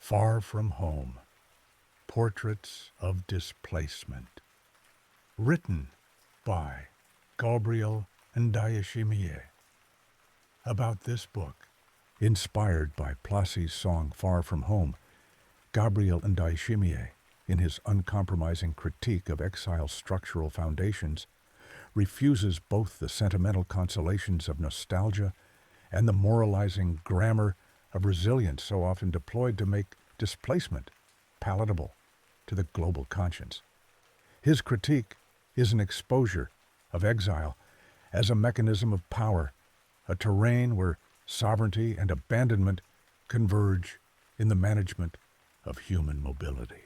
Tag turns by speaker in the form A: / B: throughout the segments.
A: Far from Home, Portraits of Displacement. Written by Gabriel Ndayishimiye. About this book, inspired by Plàsi's song Far From Home, Gabriel Ndayishimiye, in his uncompromising critique of Exile's structural foundations, refuses both the sentimental consolations of nostalgia and the moralizing grammar of resilience so often deployed to make displacement palatable to the global conscience. His critique is an exposure of exile as a mechanism of power, a terrain where sovereignty and abandonment converge in the management of human mobility.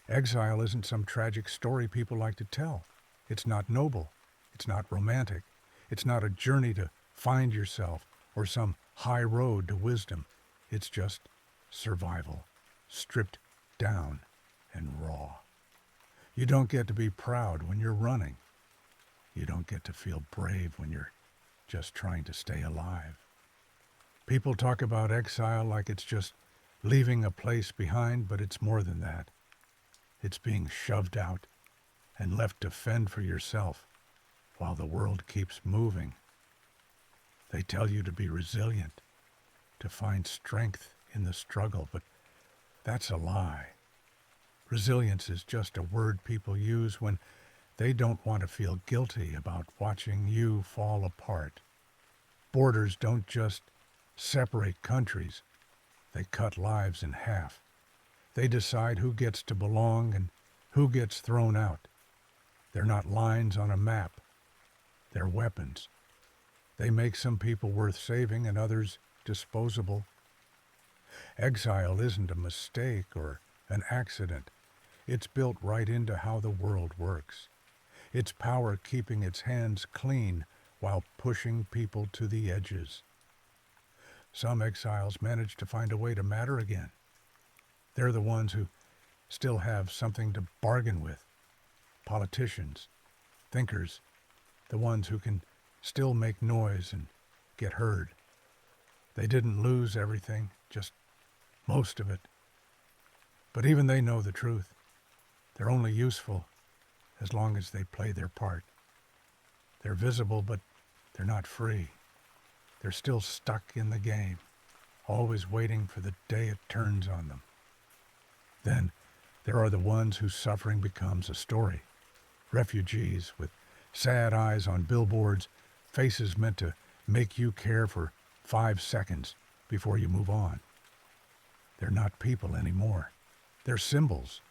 A: Exile isn't some tragic story people like to tell. It's not noble. It's not romantic. It's not a journey to find yourself or some high road to wisdom. It's just survival, stripped down and raw. You don't get to be proud when you're running. You don't get to feel brave when you're just trying to stay alive. People talk about exile like it's just leaving a place behind, but it's more than that. It's being shoved out and left to fend for yourself while the world keeps moving. They tell you to be resilient, to find strength in the struggle, but that's a lie. Resilience is just a word people use when they don't want to feel guilty about watching you fall apart. Borders don't just separate countries, they cut lives in half. They decide who gets to belong and who gets thrown out. They're not lines on a map, they're weapons. They make some people worth saving and others disposable. Exile isn't a mistake or an accident. It's built right into how the world works. It's power keeping its hands clean while pushing people to the edges. Some exiles manage to find a way to matter again. They're the ones who still have something to bargain with. Politicians, thinkers, the ones who can still make noise and get heard. They didn't lose everything, just most of it. But even they know the truth. They're only useful as long as they play their part. They're visible, but they're not free. They're still stuck in the game, always waiting for the day it turns on them. Then there are the ones whose suffering becomes a story. Refugees with sad eyes on billboards, faces meant to make you care for 5 seconds before you move on. They're not people anymore. They're symbols,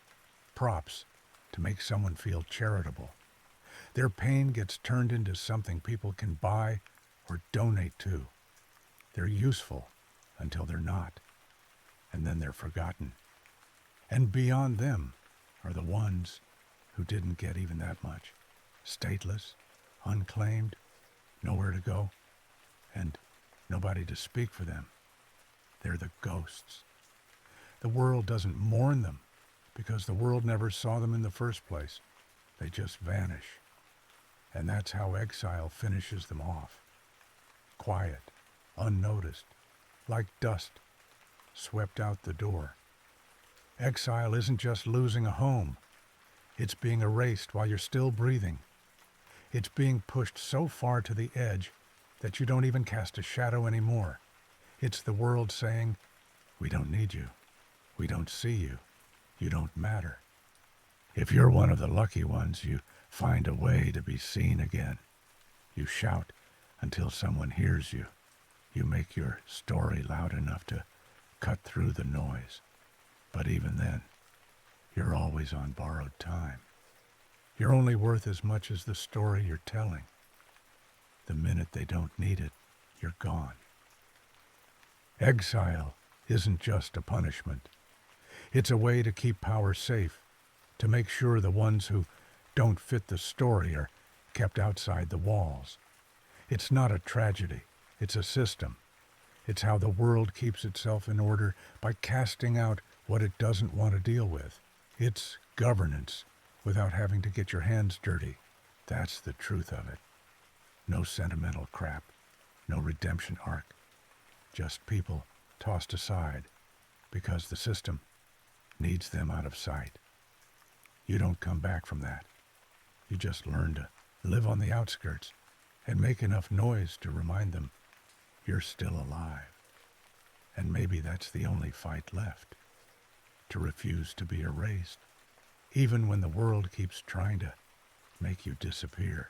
A: props to make someone feel charitable. Their pain gets turned into something people can buy or donate to. They're useful until they're not, and then they're forgotten. And beyond them are the ones who didn't get even that much. Stateless, unclaimed, nowhere to go, and nobody to speak for them. They're the ghosts. The world doesn't mourn them because the world never saw them in the first place. They just vanish. And that's how exile finishes them off. Quiet, unnoticed, like dust, swept out the door. Exile isn't just losing a home. It's being erased while you're still breathing. It's being pushed so far to the edge that you don't even cast a shadow anymore. It's the world saying, we don't need you. We don't see you. You don't matter. If you're one of the lucky ones, you find a way to be seen again. You shout until someone hears you. You make your story loud enough to cut through the noise. But even then, you're always on borrowed time. You're only worth as much as the story you're telling. The minute they don't need it, you're gone. Exile isn't just a punishment. It's a way to keep power safe, to make sure the ones who don't fit the story are kept outside the walls. It's not a tragedy, it's a system. It's how the world keeps itself in order by casting out what it doesn't want to deal with. It's governance without having to get your hands dirty. That's the truth of it. No sentimental crap, no redemption arc. Just people tossed aside because the system needs them out of sight. You don't come back from that. You just learn to live on the outskirts and make enough noise to remind them you're still alive. And maybe that's the only fight left, to refuse to be erased, even when the world keeps trying to make you disappear.